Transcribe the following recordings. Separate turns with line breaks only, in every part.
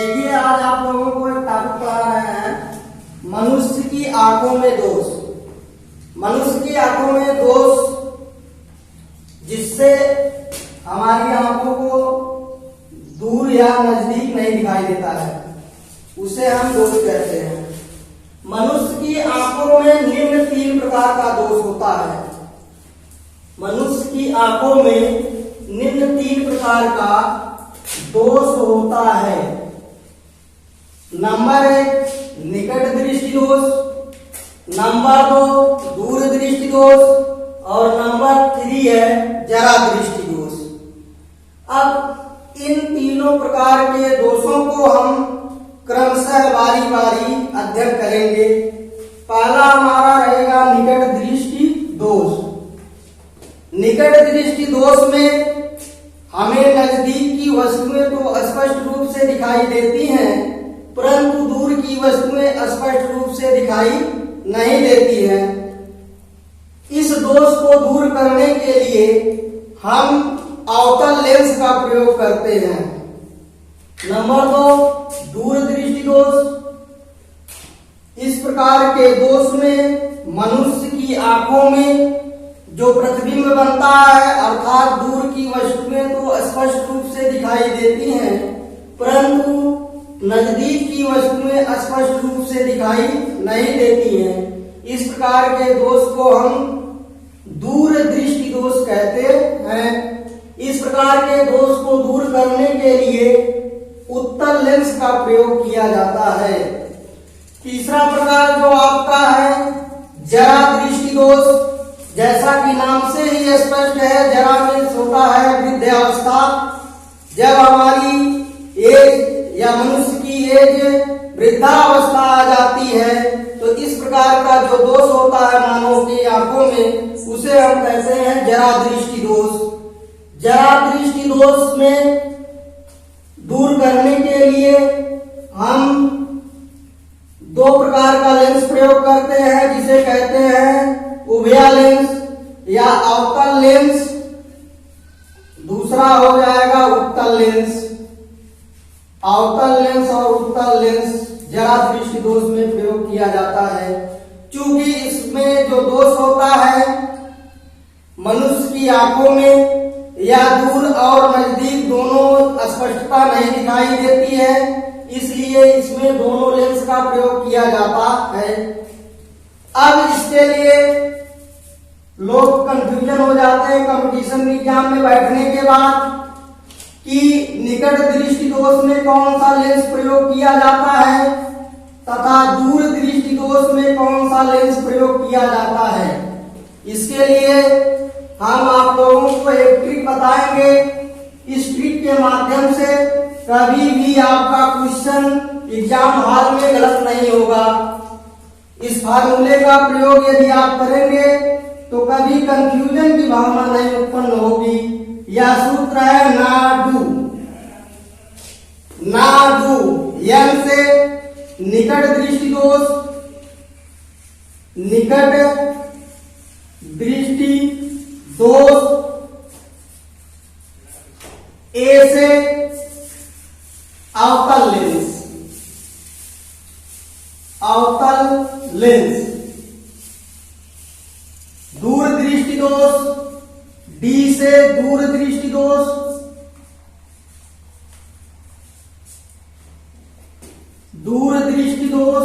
देखिए, आज आप लोगों को एक टॉपिक पढ़ा रहे हैं, मनुष्य की आंखों में दोष। मनुष्य की आंखों में दोष जिससे हमारी आंखों को दूर या नजदीक नहीं दिखाई देता है, उसे हम दोष कहते हैं। मनुष्य की आंखों में निम्न 3 प्रकार का दोष होता है। मनुष्य की आंखों में निम्न 3 प्रकार का दोष होता है। नंबर 1 निकट दृष्टि दोष, नंबर 2 दूर दृष्टि दोष और नंबर 3 है जरा दृष्टि दोष। अब इन तीनों प्रकार के दोषों को हम क्रमशः बारी बारी अध्ययन करेंगे। पहला हमारा रहेगा निकट दृष्टि दोष। निकट दृष्टि दोष में हमें नजदीक की वस्तुएं तो स्पष्ट रूप से दिखाई देती हैं, परंतु दूर की वस्तुएं स्पष्ट रूप से दिखाई नहीं देती हैं। इस दोष को दूर करने के लिए हम अवतल लेंस का प्रयोग करते हैं। नंबर 2 दूर दृष्टि दोष। इस प्रकार के दोष में मनुष्य की आंखों में जो प्रतिबिंब बनता है, अर्थात दूर की वस्तुएं तो स्पष्ट रूप से दिखाई देती हैं, परंतु नजदीक की वस्तुएं स्पष्ट रूप से दिखाई नहीं देती हैं। इस प्रकार के दोष को हम दूर दृष्टि दोष कहते हैं। इस प्रकार के दोष को दूर करने के लिए उत्तल लेंस का प्रयोग किया जाता है। तीसरा प्रकार जो आपका है जरा दृष्टि दोष। जैसा कि नाम से ही स्पष्ट है, जरा मीन्स होता है वृद्धावस्था। जब हमारी एज या मनुष्य की एज वृद्धावस्था आ जाती है, तो इस प्रकार का जो दोष होता है मानव की आंखों में, उसे हम कहते हैं जरा दृष्टि दोष। जरा दृष्टि दोष में दूर करने के लिए हम 2 प्रकार का लेंस प्रयोग करते हैं, जिसे कहते हैं उभया लेंस या अवतल लेंस। दूसरा हो जाएगा उत्तल लेंस। अवतल लेंस और उत्तल लेंस जरा दृष्टि दोष में प्रयोग किया जाता है। चूंकि इसमें जो दोष होता है मनुष्य की आंखों में या दूर और नजदीक दोनों स्पष्टता नहीं दिखाई देती है, इसलिए इसमें दोनों लेंस का प्रयोग किया जाता है। अब इसके लिए लोग कंफ्यूजन हो जाते हैं कंपटीशन एग्जाम में बैठने के बाद कि निकट दृष्टि दोष में कौन सा लेंस प्रयोग किया जाता है तथा दूर दृष्टि दोष में कौन सा लेंस प्रयोग किया जाता है। इसके लिए हम आप लोगों को एक ट्रिक बताएंगे। इस ट्रिक के माध्यम से कभी भी आपका क्वेश्चन एग्जाम हॉल में गलत नहीं होगा। इस फार्मूले का प्रयोग यदि आप करेंगे तो कभी कंफ्यूजन की भावना नहीं उत्पन्न होगी। यह सूत्र है नाडू। नाडू यन से निकट दृष्टि दोष, निकट दृष्टि दोष। ए से अवतल लेंस, अवतल लेंस। दूर दृष्टि दोष डी से दूर दृष्टि दोष। दूर दृष्टि दोष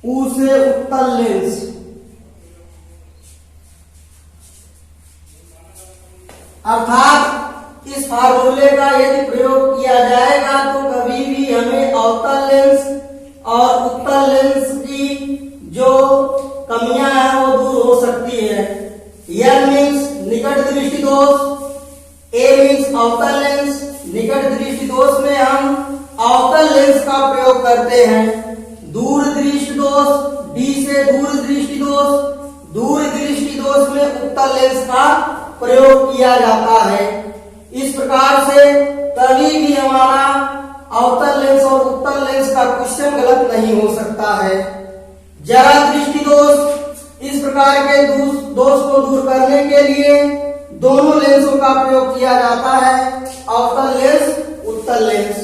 ऊ से उत्तल लेंस। अर्थात इस फार्मूले का यदि प्रयोग किया जाएगा तो कभी भी हमें अवतल लेंस और उत्तल लेंस की जो कमियां हैं वो दूर हो सकती है। एन मीन्स निकट दृष्टि दोष, ए मीन्स अवतल लेंस। निकट दृष्टि दोष में हम अवतल लेंस का प्रयोग करते हैं। दूर दृष्टि दोष डी से दूर दृष्टि दोष। दूर दृष्टि दोष में उत्तल लेंस का प्रयोग किया जाता है। इस प्रकार से कभी भी हमारा अवतल लेंस और उत्तल लेंस का क्वेश्चन गलत नहीं हो सकता है। जरा दृष्टि दोष, इस प्रकार के दोष को दूर करने के लिए दोनों लेंसों का प्रयोग किया जाता है, अवतल लेंस उत्तल उत्तल लेंस।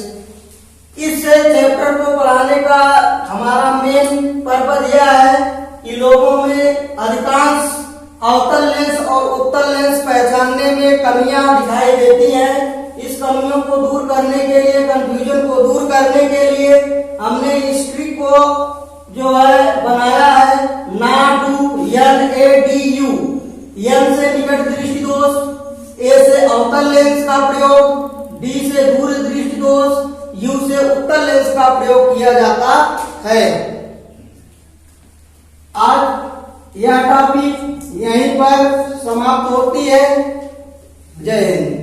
इस चैप्टर को पढ़ाने का हमारा मेन पर्पज यह है कि लोगों में अधिकांश अवतल लेंस और उत्तल लेंस पहचानने में कमियां दिखाई देती हैं। इस कमियों को दूर करने के लिए, कंफ्यूजन को दूर करने के लिए हमने इस ट्रिक को जो है बनाया है, नाडू, NADU। N से निकट दृष्टि दोष, A से अवतल लेंस का प्रयोग, D से दूर दृष्टि दोष, U से उत्तल लेंस का प्रयोग किया जाता है। आज यह टॉपिक यहीं पर समाप्त होती है। जय हिंद।